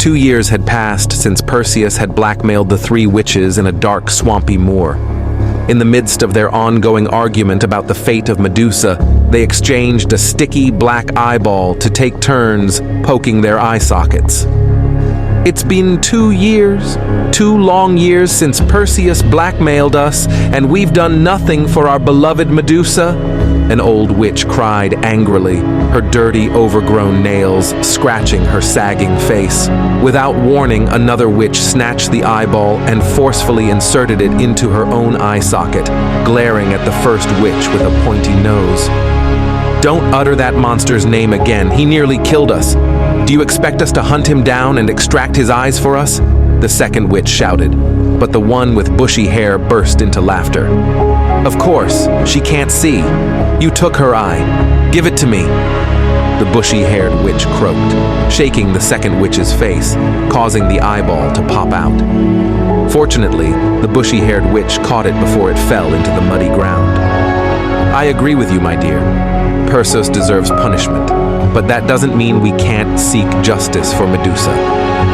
2 years had passed since Perseus had blackmailed the three witches in a dark, swampy moor. In the midst of their ongoing argument about the fate of Medusa, they exchanged a sticky black eyeball to take turns poking their eye sockets. "It's been 2 years, 2 long years since Perseus blackmailed us, and we've done nothing for our beloved Medusa," an old witch cried angrily, her dirty, overgrown nails scratching her sagging face. Without warning, another witch snatched the eyeball and forcefully inserted it into her own eye socket, glaring at the first witch with a pointy nose. "Don't utter that monster's name again. He nearly killed us. Do you expect us to hunt him down and extract his eyes for us?" the second witch shouted, but the one with bushy hair burst into laughter. "Of course, she can't see. You took her eye. Give it to me," the bushy-haired witch croaked, shaking the second witch's face, causing the eyeball to pop out. Fortunately, the bushy-haired witch caught it before it fell into the muddy ground. "I agree with you, my dear. Perseus deserves punishment, but that doesn't mean we can't seek justice for Medusa,"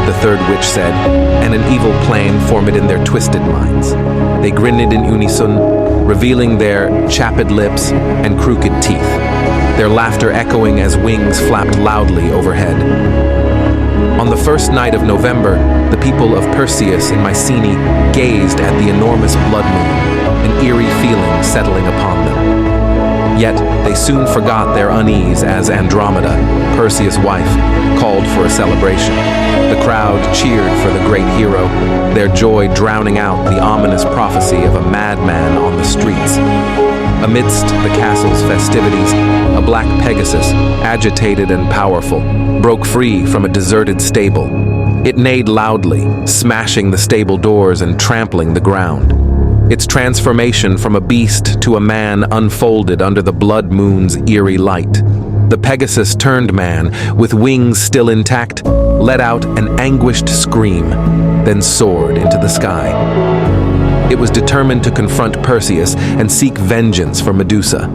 the third witch said, and an evil plan formed in their twisted minds. They grinned in unison, revealing their chapped lips and crooked teeth, their laughter echoing as wings flapped loudly overhead. On the first night of November, the people of Perseus in Mycenae gazed at the enormous blood moon, an eerie feeling settling upon them. Yet they soon forgot their unease as Andromeda, Perseus' wife, called for a celebration. The crowd cheered for the great hero, their joy drowning out the ominous prophecy of a madman on the streets. Amidst the castle's festivities, a black Pegasus, agitated and powerful, broke free from a deserted stable. It neighed loudly, smashing the stable doors and trampling the ground. Its transformation from a beast to a man unfolded under the blood moon's eerie light. The Pegasus turned man, with wings still intact, let out an anguished scream, then soared into the sky. It was determined to confront Perseus and seek vengeance for Medusa.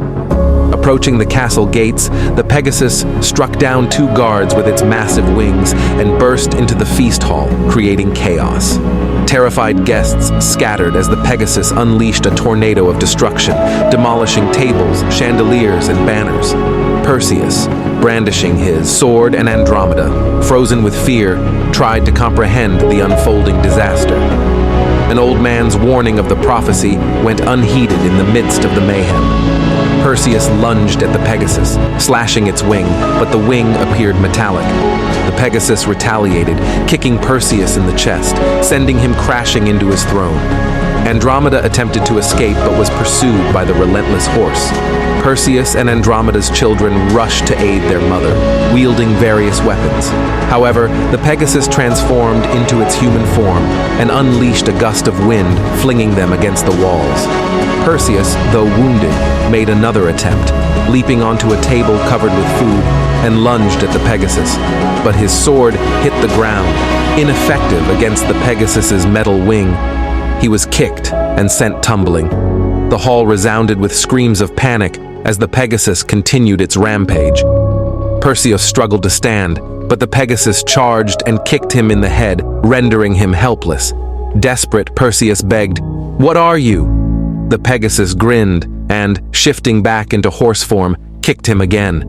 Approaching the castle gates, the Pegasus struck down 2 guards with its massive wings and burst into the feast hall, creating chaos. Terrified guests scattered as the Pegasus unleashed a tornado of destruction, demolishing tables, chandeliers, and banners. Perseus, brandishing his sword, and Andromeda, frozen with fear, tried to comprehend the unfolding disaster. An old man's warning of the prophecy went unheeded in the midst of the mayhem. Perseus lunged at the Pegasus, slashing its wing, but the wing appeared metallic. The Pegasus retaliated, kicking Perseus in the chest, sending him crashing into his throne. Andromeda attempted to escape but was pursued by the relentless horse. Perseus and Andromeda's children rushed to aid their mother, wielding various weapons. However, the Pegasus transformed into its human form and unleashed a gust of wind, flinging them against the walls. Perseus, though wounded, made another attempt, leaping onto a table covered with food, and lunged at the Pegasus. But his sword hit the ground, ineffective against the Pegasus's metal wing. He was kicked and sent tumbling. The hall resounded with screams of panic as the Pegasus continued its rampage. Perseus struggled to stand, but the Pegasus charged and kicked him in the head, rendering him helpless. Desperate, Perseus begged, "What are you?" The Pegasus grinned and, shifting back into horse form, kicked him again.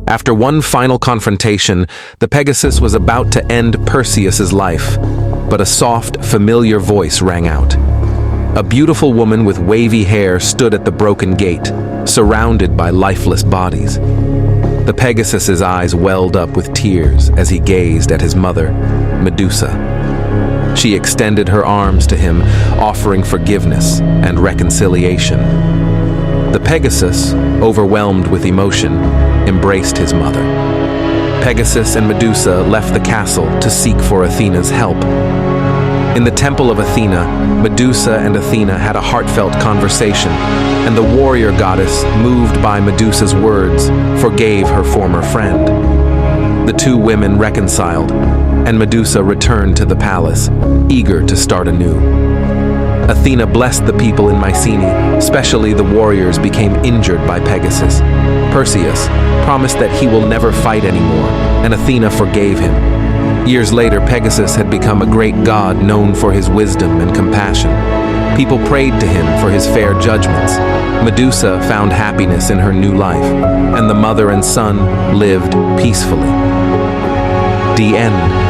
After one final confrontation, the Pegasus was about to end Perseus's life, but a soft, familiar voice rang out. A beautiful woman with wavy hair stood at the broken gate, surrounded by lifeless bodies. The Pegasus's eyes welled up with tears as he gazed at his mother, Medusa. She extended her arms to him, offering forgiveness and reconciliation. The Pegasus, overwhelmed with emotion, embraced his mother. Pegasus and Medusa left the castle to seek for Athena's help. In the temple of Athena, Medusa and Athena had a heartfelt conversation, and the warrior goddess, moved by Medusa's words, forgave her former friend. The two women reconciled, and Medusa returned to the palace, eager to start anew. Athena blessed the people in Mycenae, especially the warriors became injured by Pegasus. Perseus promised that he will never fight anymore, and Athena forgave him. Years later, Pegasus had become a great god known for his wisdom and compassion. People prayed to him for his fair judgments. Medusa found happiness in her new life, and the mother and son lived peacefully. The end.